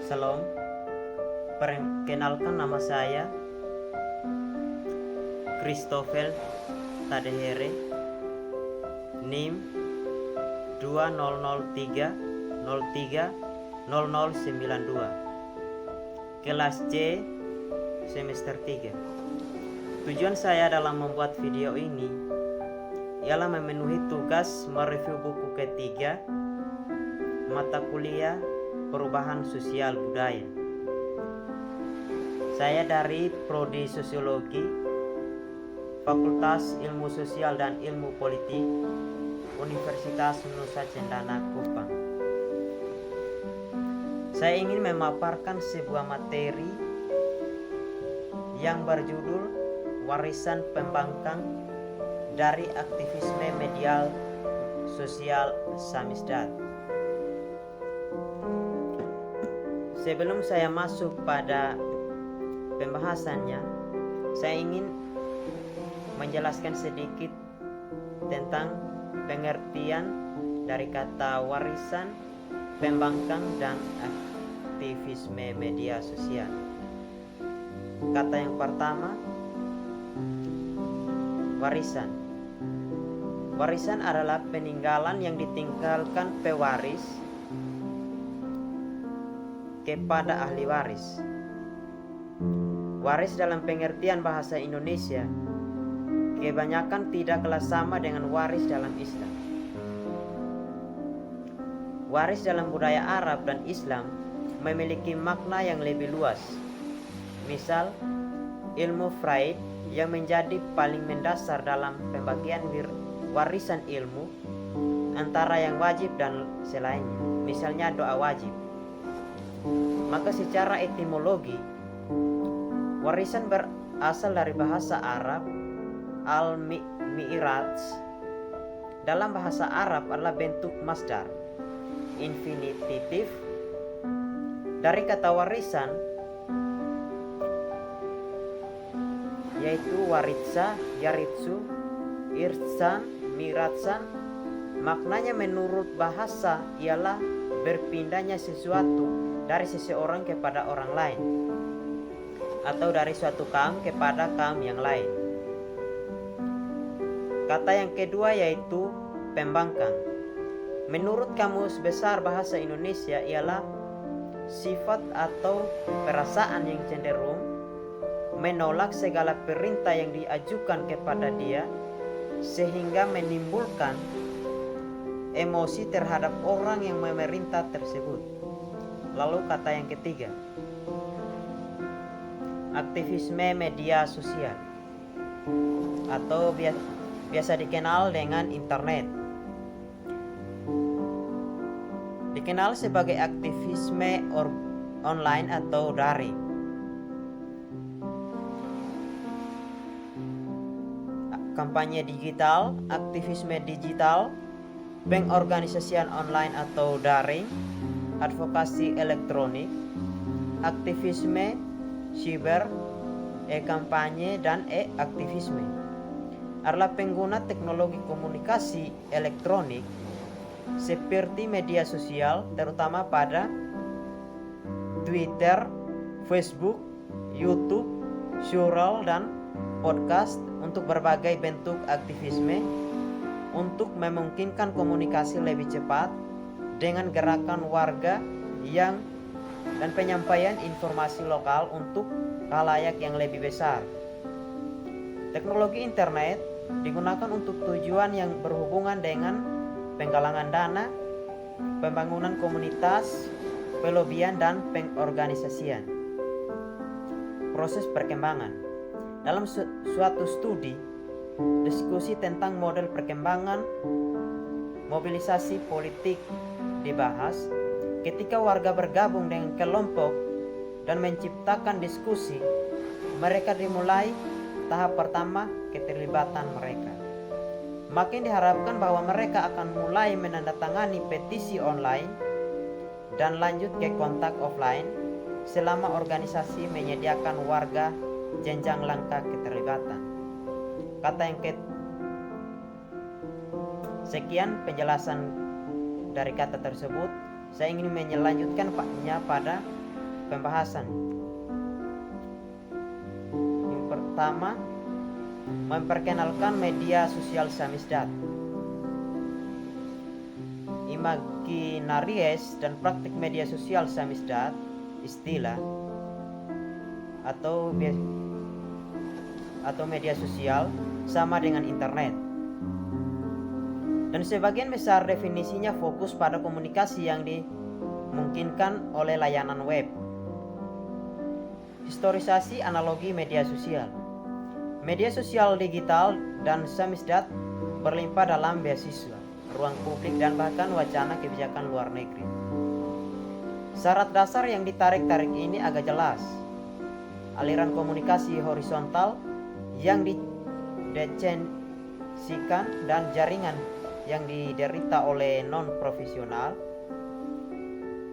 Salam, perkenalkan nama saya Christopher Tadehere, NIM 2003030092, kelas C semester 3. Tujuan saya dalam membuat video ini ialah memenuhi tugas mereview buku ketiga mata kuliah Perubahan Sosial Budaya. Saya dari Prodi Sosiologi, Fakultas Ilmu Sosial dan Ilmu Politik, Universitas Nusa Cendana Kupang. Saya ingin memaparkan sebuah materi yang berjudul Warisan Pembangkang dari Aktivisme Medial Sosial Samizdat. Sebelum saya masuk pada pembahasannya, saya ingin menjelaskan sedikit tentang pengertian dari kata warisan, pembangkang, dan aktivisme media sosial. Kata yang pertama, warisan. Warisan adalah peninggalan yang ditinggalkan pewaris kepada ahli waris. Waris dalam pengertian bahasa Indonesia kebanyakan tidaklah sama dengan waris dalam Islam. Waris dalam budaya Arab dan Islam memiliki makna yang lebih luas. Misal, ilmu Freud yang menjadi paling mendasar dalam pembagian warisan ilmu antara yang wajib dan selainnya, misalnya doa wajib. Maka secara etimologi, warisan berasal dari bahasa Arab al-mi'raj. Dalam bahasa Arab adalah bentuk masdar infinitif dari kata warisan, yaitu waritsa, yaritsu, irsan, miratsan. Maknanya menurut bahasa ialah berpindahnya sesuatu dari seseorang kepada orang lain, atau dari suatu kaum kepada kaum yang lain. Kata yang kedua yaitu pembangkang. Menurut Kamus Besar Bahasa Indonesia ialah sifat atau perasaan yang cenderung menolak segala perintah yang diajukan kepada dia sehingga menimbulkan emosi terhadap orang yang memerintah tersebut. Lalu kata yang ketiga, aktivisme media sosial atau biasa dikenal dengan internet. Dikenal sebagai aktivisme online atau daring. Kampanye digital, aktivisme digital, pengorganisasian online atau daring, advokasi elektronik, aktivisme siber, e-kampanye, dan e-aktivisme adalah pengguna teknologi komunikasi elektronik seperti media sosial, terutama pada Twitter, Facebook, YouTube, surel, dan podcast untuk berbagai bentuk aktivisme untuk memungkinkan komunikasi lebih cepat dengan gerakan warga dan penyampaian informasi lokal untuk khalayak yang lebih besar. Teknologi internet digunakan untuk tujuan yang berhubungan dengan penggalangan dana, pembangunan komunitas, pelobian, dan pengorganisasian. Proses perkembangan. Dalam suatu studi, diskusi tentang model perkembangan mobilisasi politik dibahas ketika warga bergabung dengan kelompok dan menciptakan diskusi. Mereka dimulai tahap pertama keterlibatan mereka. Makin diharapkan bahwa mereka akan mulai menandatangani petisi online dan lanjut ke kontak offline selama organisasi menyediakan warga jenjang langkah keterlibatan. Kata yang sekian penjelasan dari kata tersebut. Saya ingin melanjutkannya pada pembahasan. Yang pertama, memperkenalkan media sosial samizdat. Imaginaries dan praktik media sosial samizdat, istilah atau media sosial sama dengan internet. Dan sebagian besar definisinya fokus pada komunikasi yang dimungkinkan oleh layanan web. Historisasi analogi media sosial. Media sosial digital dan samizdat berlimpah dalam beasiswa, ruang publik, dan bahkan wacana kebijakan luar negeri. Syarat dasar yang ditarik-tarik ini agak jelas. Aliran komunikasi horizontal yang didecensikan dan jaringan yang diderita oleh non-profesional,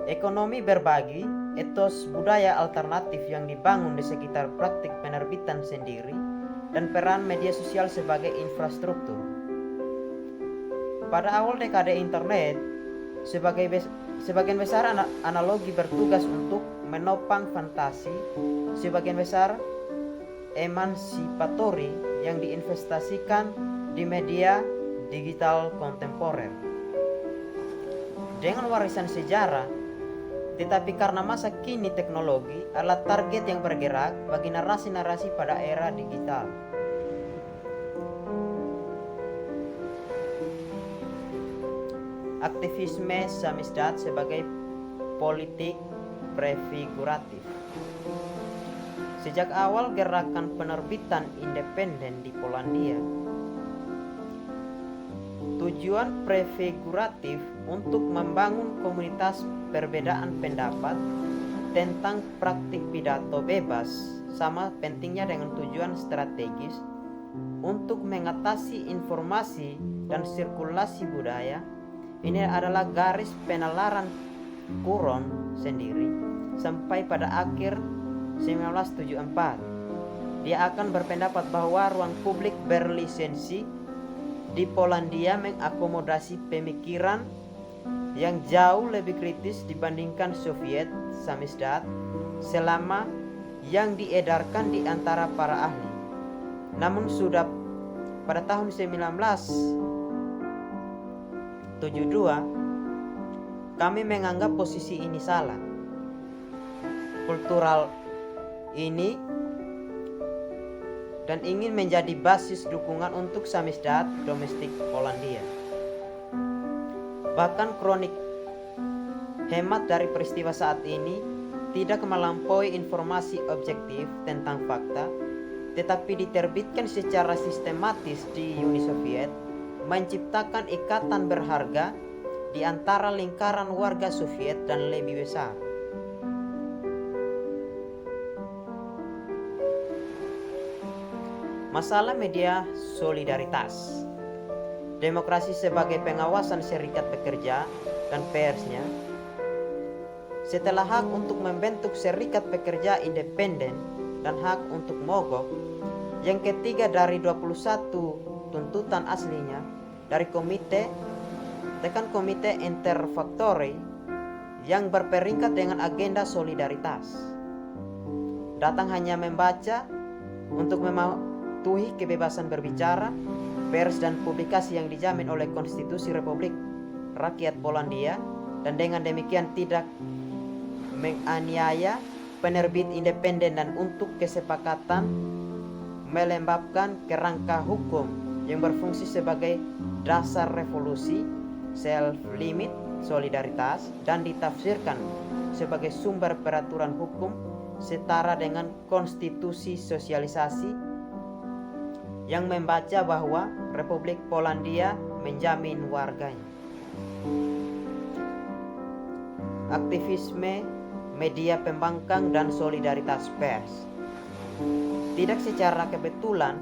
ekonomi berbagi, etos budaya alternatif yang dibangun di sekitar praktik penerbitan sendiri, dan peran media sosial sebagai infrastruktur. Pada awal dekade internet, sebagian besar analogi bertugas untuk menopang fantasi, sebagian besar emansipatori yang diinvestasikan di media digital kontemporer. Dengan warisan sejarah, tetapi karena masa kini teknologi adalah target yang bergerak bagi narasi-narasi pada era digital. Aktivisme samizdat sebagai politik prefiguratif. Sejak awal gerakan penerbitan independen di Polandia, tujuan prefiguratif untuk membangun komunitas perbedaan pendapat tentang praktik pidato bebas sama pentingnya dengan tujuan strategis untuk mengatasi informasi dan sirkulasi budaya. Ini adalah garis penalaran Kuron sendiri sampai pada akhir 1974. Dia akan berpendapat bahwa ruang publik berlisensi di Polandia mengakomodasi pemikiran yang jauh lebih kritis dibandingkan Soviet samizdat selama yang diedarkan di antara para ahli. Namun sudah pada tahun 1972 kami menganggap posisi ini salah. Kultural ini dan ingin menjadi basis dukungan untuk samizdat domestik Polandia. Bahkan kronik hemat dari peristiwa saat ini tidak melampaui informasi objektif tentang fakta, tetapi diterbitkan secara sistematis di Uni Soviet, menciptakan ikatan berharga di antara lingkaran warga Soviet dan lebih besar. Masalah media solidaritas. Demokrasi sebagai pengawasan serikat pekerja dan persnya. Setelah hak untuk membentuk serikat pekerja independen dan hak untuk mogok, yang ketiga dari 21 tuntutan aslinya dari komite interfaktori yang berperingkat dengan agenda solidaritas. Datang hanya membaca untuk mematuhi kebebasan berbicara, pers dan publikasi yang dijamin oleh Konstitusi Republik Rakyat Polandia, dan dengan demikian tidak menganiaya penerbit independen dan untuk kesepakatan melembabkan kerangka hukum yang berfungsi sebagai dasar revolusi, self-limit, solidaritas, dan ditafsirkan sebagai sumber peraturan hukum setara dengan konstitusi sosialisasi yang membaca bahwa Republik Polandia menjamin warganya. Aktivisme media pembangkang dan solidaritas pers. Tidak secara kebetulan,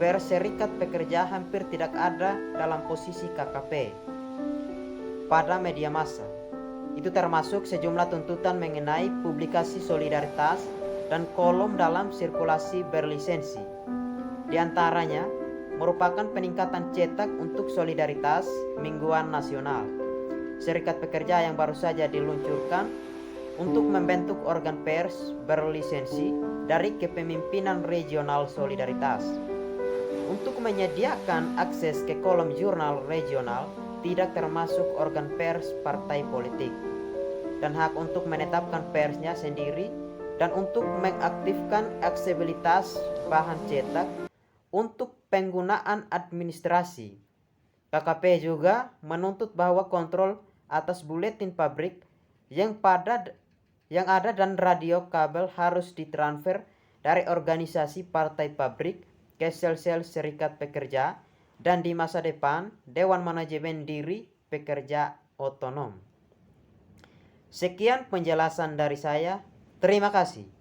pers serikat pekerja hampir tidak ada dalam posisi KKP pada media massa. Itu termasuk sejumlah tuntutan mengenai publikasi solidaritas dan kolom dalam sirkulasi berlisensi. Di antaranya merupakan peningkatan cetak untuk solidaritas mingguan nasional serikat pekerja yang baru saja diluncurkan untuk membentuk organ pers berlisensi dari Kepemimpinan Regional Solidaritas, untuk menyediakan akses ke kolom jurnal regional tidak termasuk organ pers partai politik, dan hak untuk menetapkan persnya sendiri, dan untuk mengaktifkan aksesibilitas bahan cetak untuk penggunaan administrasi. KKP juga menuntut bahwa kontrol atas buletin pabrik yang ada dan radio kabel harus ditransfer dari organisasi partai pabrik ke sel-sel serikat pekerja, dan di masa depan Dewan Manajemen Diri Pekerja Otonom. Sekian penjelasan dari saya. Terima kasih.